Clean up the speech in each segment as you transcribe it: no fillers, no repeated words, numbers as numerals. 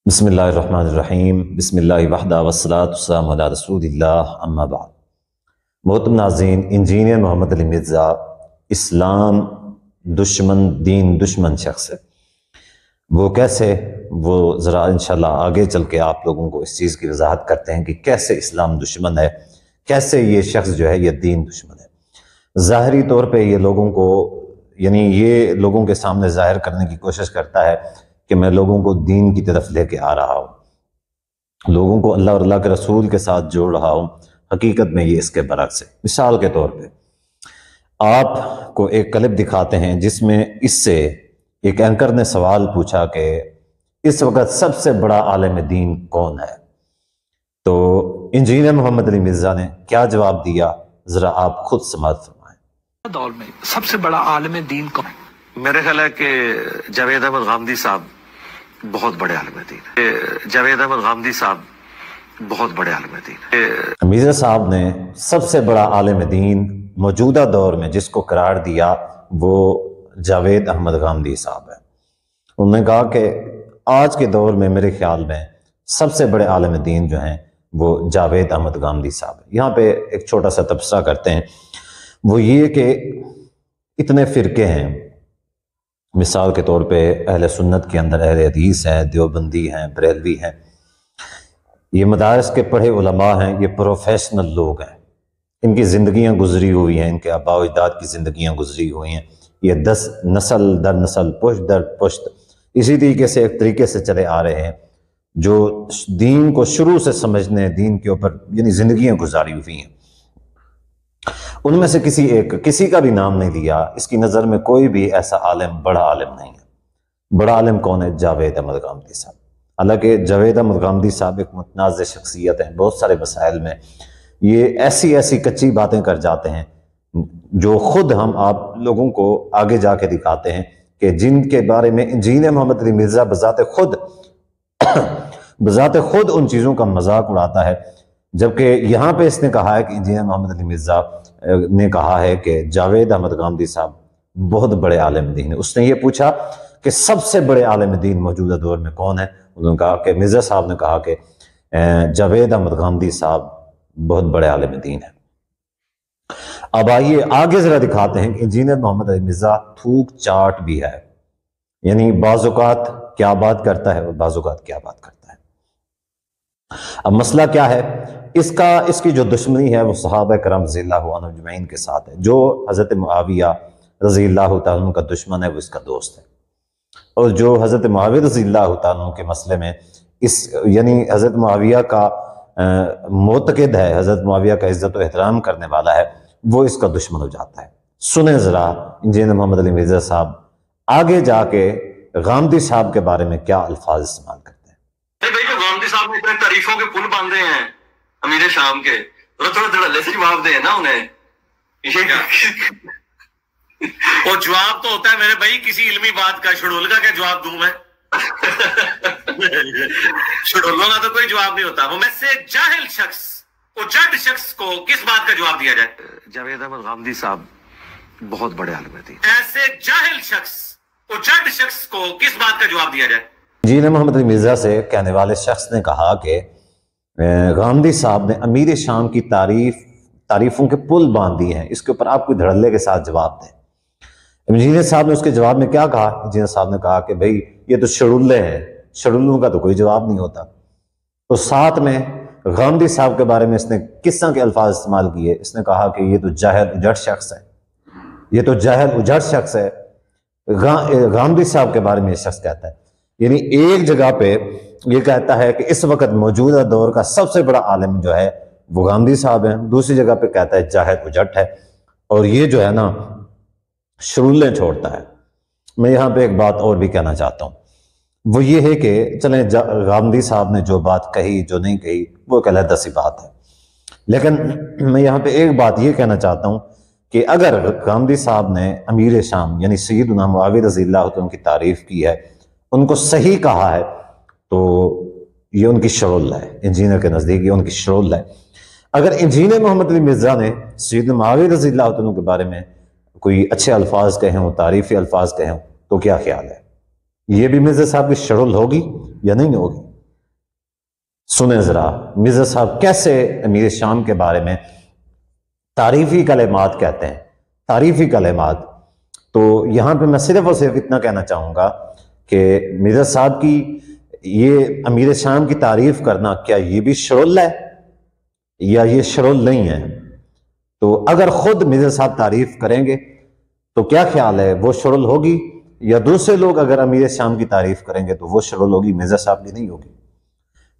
बिस्मिल्लाहिर्रहमानिर्रहीम बिस्मिल्लाहि वहदा वस्सलातु वस्सलामु अला रसूलिल्लाह अम्मा बाद। मोहतरम नाज़रीन, इंजीनियर मोहम्मद अली मिर्ज़ा इस्लाम दुश्मन, दीन दुश्मन शख्स है। वो कैसे, वो ज़रा इंशाल्लाह आगे चल के आप लोगों को इस चीज़ की वजाहत करते हैं कि कैसे इस्लाम दुश्मन है, कैसे ये शख्स जो है ये दीन दुश्मन है। ज़ाहरी तौर पे ये लोगों को ये लोगों के सामने ज़ाहिर करने की कोशिश करता है कि मैं लोगों को दीन की तरफ लेके आ रहा हूँ, लोगों को अल्लाह और अल्लाह के रसूल के साथ जोड़ रहा हूँ। हकीकत में ये इसके बरक्स है। मिसाल के तौर पे आपको एक क्लिप दिखाते हैं जिसमें इससे एक एंकर ने सवाल पूछा कि इस वक्त सबसे बड़ा आलिम दीन कौन है। तो इंजीनियर मोहम्मद अली मिर्ज़ा ने क्या जवाब दिया, जरा आप खुद समाअत फरमाएं। दौर में सबसे बड़ा आलिम दीन कौन है? मेरे ख्याल है कि जावेद अहमद गामदी साहब बहुत बड़े आलिम दीन है। जावेद अहमद गामदी साहब बहुत बड़े आलिम दीन है। मिर्ज़ा साहब ने सबसे बड़ा आलिम दीन मौजूदा दौर में जिसको करार दिया वो जावेद अहमद गामदी साहब है। उन्होंने कहा कि आज के दौर में मेरे ख्याल में सबसे बड़े आलिम दीन जो हैं वो जावेद अहमद गामदी साहब है। यहाँ पे एक छोटा सा तबसरा करते हैं, वो ये कि इतने फ़िरके हैं। मिसाल के तौर पे अहले सुन्नत के अंदर अहले हदीस हैं, देवबंदी हैं, बरेलवी हैं, ये मदारस के पढ़े उलमा हैं, ये प्रोफेशनल लोग हैं, इनकी ज़िंदगियाँ गुजरी हुई हैं, इनके आबा व अजदाद की ज़िंदगियाँ गुजरी हुई हैं। ये 10 नस्ल दर नस्ल, पुश्त दर पुश्त इसी तरीके से एक तरीके से चले आ रहे हैं, जो दीन को शुरू से समझने, दीन के ऊपर ज़िंदगियाँ गुजारी हुई हैं। उनमें से किसी का भी नाम नहीं लिया। इसकी नज़र में कोई भी ऐसा आलिम, बड़ा आलिम नहीं है। बड़ा आलिम कौन है? जावेद अहमद गामदी साहब। हालांकि जावेद अहमद गामदी साहब एक मुतनाज़ शख्सियत हैं। बहुत सारे मसाइल में ये ऐसी ऐसी कच्ची बातें कर जाते हैं जो खुद हम आप लोगों को आगे जाके दिखाते हैं कि जिनके बारे में इंजीनियर मोहम्मद अली मिर्ज़ा बज़ाते खुद उन चीज़ों का मजाक उड़ाता है। जबकि यहाँ पे इसने कहा है कि इंजीनियर मोहम्मद अली मिर्ज़ा ने कहा है कि जावेद अहमद गामदी साहब बहुत बड़े आलिम दीन है। उसने ये पूछा कि सबसे बड़े आलिम दीन मौजूदा दौर में कौन है। उन्होंने कहा कि मिर्ज़ा साहब ने कहा कि जावेद अहमद गामदी साहब बहुत बड़े आलिम दीन है। अब आइए आगे जरा दिखाते हैं कि इंजीनियर मोहम्मद अली मिर्ज़ा थूक चाट भी है, यानी बाज़ौक़ात क्या बात करता है और बाज़ौक़ात क्या बात करता है। अब मसला क्या है इसकी जो दुश्मनी है वो सहाबा करम रज़ियल्लाहु अन्हुम अजमईन के साथ है। जो हज़रत मुआविया रज़ियल्लाहु तआला अन्हु का दुश्मन है वो इसका दोस्त है, और जो हज़रत मुआविया रज़ियल्लाहु तआला अन्हु के मसले में हज़रत मुआविया का मोतक़िद है, हज़रत मुआविया का इज़्ज़त व एहतराम करने वाला है, वो इसका दुश्मन हो जाता है। सुने ज़रा इंजीनियर मोहम्मद अली मिर्ज़ा साहब आगे जाके गामदी साहब के बारे में क्या अल्फाज इस्तेमाल करते हैं। भाई तो गामदी साहब ने इतने तारीफों के पुल बांधे हैं अमीर शाम के, तो थोड़ा धड़ल्ले से जवाब दे ना उन्हें। वो जवाब तो होता है मेरे भाई किसी इल्मी बात का, शेड्यूल का क्या जवाब दूं मैं? शेड्यूलों का तो कोई जवाब नहीं होता। वो में से जाहिल शख्स, वो जड शख्स को किस बात का जवाब दिया जाए? जावेद अहमद गामदी साहब बहुत बड़े आलिम थे। ऐसे जाहिल शख्स, वो जड शख्स को किस बात का जवाब दिया जाए? इंजीनियर मोहम्मद अली मिर्ज़ा से कहने वाले शख्स ने कहा कि गामदी साहब ने अमीर शाम की तारीफों के पुल बांध दिए हैं, इसके ऊपर आप कोई धड़ल्ले के साथ जवाब दें। इंजीनियर साहब ने उसके जवाब में क्या कहा? इंजीनियर साहब ने कहा कि भाई ये तो शेड्यूले हैं, शेड्यूलों का तो कोई जवाब नहीं होता। तो साथ में गामदी साहब के बारे में इसने किस तरह के अल्फाज इस्तेमाल किए। इसने कहा कि ये तो जाहिल उजड़ शख्स है, ये तो जाहिल उजड़ शख्स है। गामदी साहब के बारे में ये शख्स कहता है, यानी एक जगह पे ये कहता है कि इस वक्त मौजूदा दौर का सबसे बड़ा आलिम जो है वो गामदी साहब हैं, दूसरी जगह पे कहता है जाहिल उजट है, और ये जो है ना शुरूलें छोड़ता है। मैं यहाँ पे एक बात और भी कहना चाहता हूँ, वो ये है कि चलें गामदी साहब ने जो बात कही जो नहीं कही वो एक अलग सी बात है, लेकिन मैं यहाँ पे एक बात ये कहना चाहता हूँ कि अगर गामदी साहब ने अमीर शाम यानी सैयदना मुआविया रज़ियल्लाहु अन्हु की तारीफ़ की है, उनको सही कहा है, तो ये उनकी शरोल है। इंजीनियर के नज़दीक ये उनकी शरोल है। अगर इंजीनियर मोहम्मद अली मिर्ज़ा ने सैयदना मुआविया रज़ियल्लाहु अन्हु के बारे में कोई अच्छे अल्फाज कहे हों, तारीफ़ी अल्फाज कहे हों, तो क्या ख्याल है ये भी मिर्ज़ा साहब की शरोल होगी या नहीं होगी? سنیں ذرا مرزا صاحب کیسے امیر شام کے بارے میں تعریفی کلمات کہتے ہیں، تعریفی کلمات۔ تو یہاں پہ میں صرف اور صرف اتنا کہنا چاہوں گا کہ مرزا صاحب کی یہ امیر شام کی تعریف کرنا کیا یہ بھی شرول ہے یا یہ شرول نہیں ہے؟ تو اگر خود مرزا صاحب تعریف کریں گے تو کیا خیال ہے، وہ شرول ہوگی، یا دوسرے لوگ اگر امیر شام کی تعریف کریں گے تو وہ شرول ہوگی، مرزا صاحب کی نہیں ہوگی؟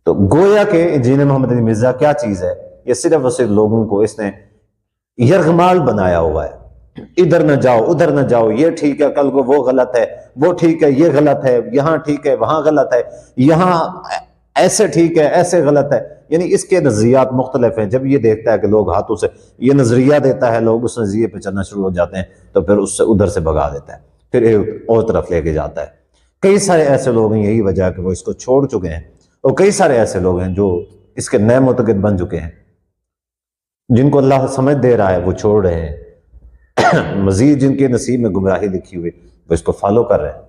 تو گویا کہ انجینئر محمد علی مرزا کیا چیز ہے، یہ صرف اور صرف لوگوں کو اس نے یرغمال بنایا ہوا ہے، ادھر نہ جاؤ ادھر نہ جاؤ، یہ ٹھیک ہے کل کو وہ غلط ہے، وہ ٹھیک ہے یہ غلط ہے، یہاں ٹھیک ہے وہاں غلط ہے، یہاں ایسے ٹھیک ہے ایسے غلط ہے۔ یعنی اس کے نظریات مختلف ہیں۔ جب یہ دیکھتا ہے کہ لوگ ہاتھوں سے یہ نظریہ دیتا ہے، لوگ اس نظریے پہ چلنا شروع ہو جاتے ہیں، تو پھر اس سے ادھر سے بھگا دیتا ہے، پھر ایک اور طرف لے کے جاتا ہے۔ کئی سارے ایسے لوگ ہیں، یہی وجہ ہے کہ وہ اس کو چھوڑ چکے ہیں، اور کئی سارے ایسے لوگ ہیں جو اس کے نئے معتقد بن چکے ہیں، جن کو اللہ سمجھ دے رہا ہے وہ چھوڑ رہے ہیں، مزید جن کے نصیب میں گمراہی لکھی ہوئی وہ اس کو فالو کر رہے ہیں۔